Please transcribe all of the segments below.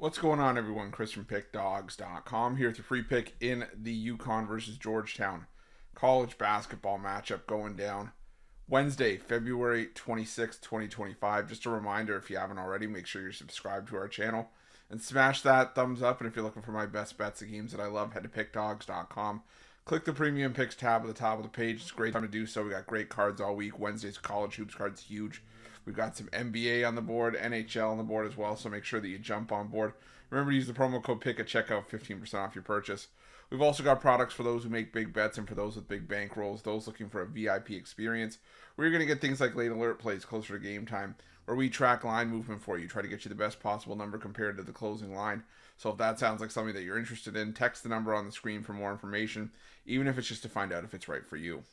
What's going on, everyone? Chris from Pickdawgz.com here with your free pick in the UConn versus Georgetown college basketball matchup going down Wednesday, February 26th, 2025. Just a reminder, if you haven't already, make sure you're subscribed to our channel and smash that thumbs up. And if you're looking for my best bets of games that I love, head to Pickdawgz.com. Click the Premium Picks tab at the top of the page. It's a great time to do so. We got great cards all week. Wednesday's college hoops cards huge. We've got some NBA on the board, NHL on the board as well, so make sure that you jump on board. Remember to use the promo code PICK at checkout, 15% off your purchase. We've also got products for those who make big bets and for those with big bankrolls, those looking for a VIP experience, where you're going to get things like late alert plays closer to game time, where we track line movement for you, try to get you the best possible number compared to the closing line. So if that sounds like something that you're interested in, text the number on the screen for more information, even if it's just to find out if it's right for you.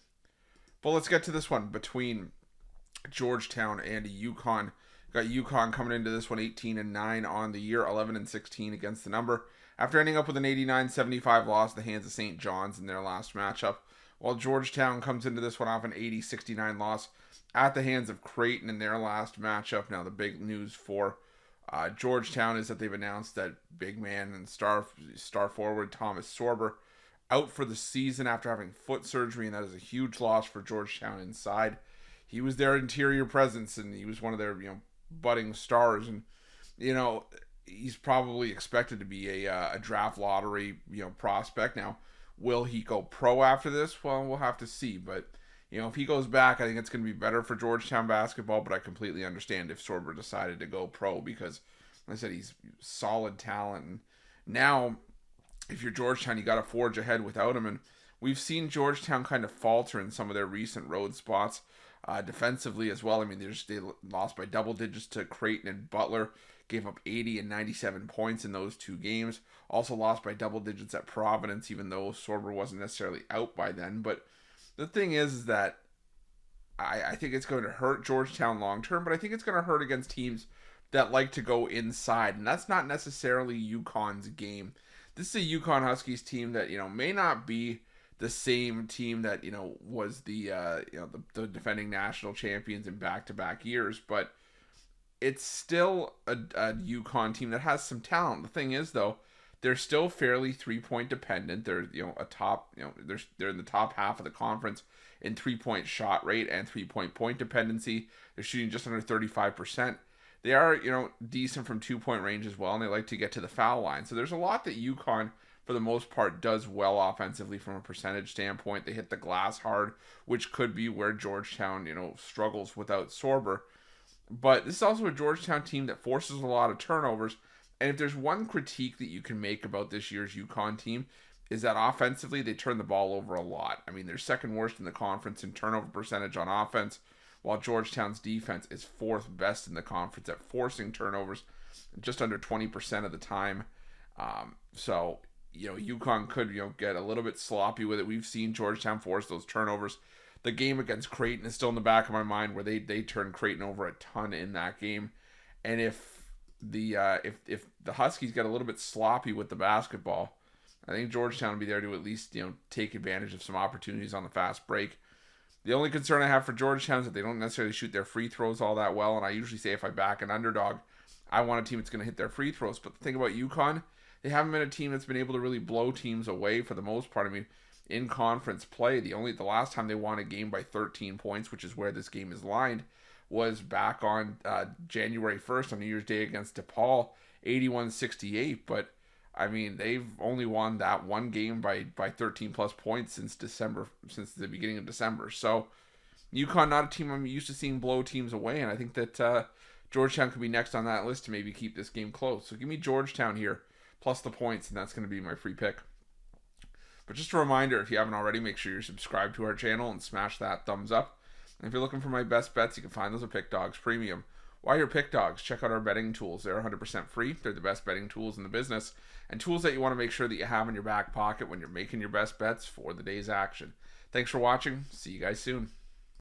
But let's get to this one between Georgetown and UConn. Got UConn coming into this one 18-9 on the year, 11-16 against the number, after ending up with an 89-75 loss at the hands of St. John's in their last matchup, while Georgetown comes into this one off an 80-69 loss at the hands of Creighton in their last matchup. Now, the big news for Georgetown is that they've announced that big man and star forward Thomas Sorber out for the season after having foot surgery, and that is a huge loss for Georgetown inside. He was their interior presence, and he was one of their, budding stars, and, he's probably expected to be a draft lottery, prospect. Now, will he go pro after this? Well, we'll have to see, but, if he goes back, I think it's going to be better for Georgetown basketball, but I completely understand if Sorber decided to go pro because, like I said, he's solid talent, and now, if you're Georgetown, you got to forge ahead without him, and we've seen Georgetown kind of falter in some of their recent road spots. Defensively as well. I mean, they lost by double digits to Creighton and Butler, gave up 80 and 97 points in those two games. Also lost by double digits at Providence, even though Sorber wasn't necessarily out by then. But the thing is that I think it's going to hurt Georgetown long term, but I think it's going to hurt against teams that like to go inside, and that's not necessarily UConn's game. This is a UConn Huskies team that, may not be the same team that, was the defending national champions in back-to-back years, but it's still a UConn team that has some talent. The thing is, though, they're still fairly three-point dependent. They're, a top, they're in the top half of the conference in three-point shot rate and point dependency. They're shooting just under 35%. They are, decent from two-point range as well, and they like to get to the foul line. So there's a lot that UConn, for the most part, does well offensively from a percentage standpoint. They hit the glass hard, which could be where Georgetown, struggles without Sorber. But this is also a Georgetown team that forces a lot of turnovers. And if there's one critique that you can make about this year's UConn team, is that offensively they turn the ball over a lot. I mean, they're second worst in the conference in turnover percentage on offense, while Georgetown's defense is fourth best in the conference at forcing turnovers just under 20% of the time. So UConn could, get a little bit sloppy with it. We've seen Georgetown force those turnovers. The game against Creighton is still in the back of my mind, where they turned Creighton over a ton in that game. And if the Huskies get a little bit sloppy with the basketball, I think Georgetown will be there to at least, take advantage of some opportunities on the fast break. The only concern I have for Georgetown is that they don't necessarily shoot their free throws all that well. And I usually say if I back an underdog, I want a team that's going to hit their free throws. But the thing about UConn, they haven't been a team that's been able to really blow teams away for the most part. I mean, in conference play, the last time they won a game by 13 points, which is where this game is lined, was back on January 1st on New Year's Day against DePaul, 81-68. But, I mean, they've only won that one game by 13 plus points since the beginning of December. So, UConn, not a team I'm used to seeing blow teams away, and I think that Georgetown could be next on that list to maybe keep this game close. So give me Georgetown here, plus the points, and that's going to be my free pick. But just a reminder, if you haven't already, make sure you're subscribed to our channel and smash that thumbs up. And if you're looking for my best bets, you can find those at Pickdawgz Premium. While you're Pickdawgz, check out our betting tools. They're 100% free. They're the best betting tools in the business, and tools that you want to make sure that you have in your back pocket when you're making your best bets for the day's action. Thanks for watching. See you guys soon.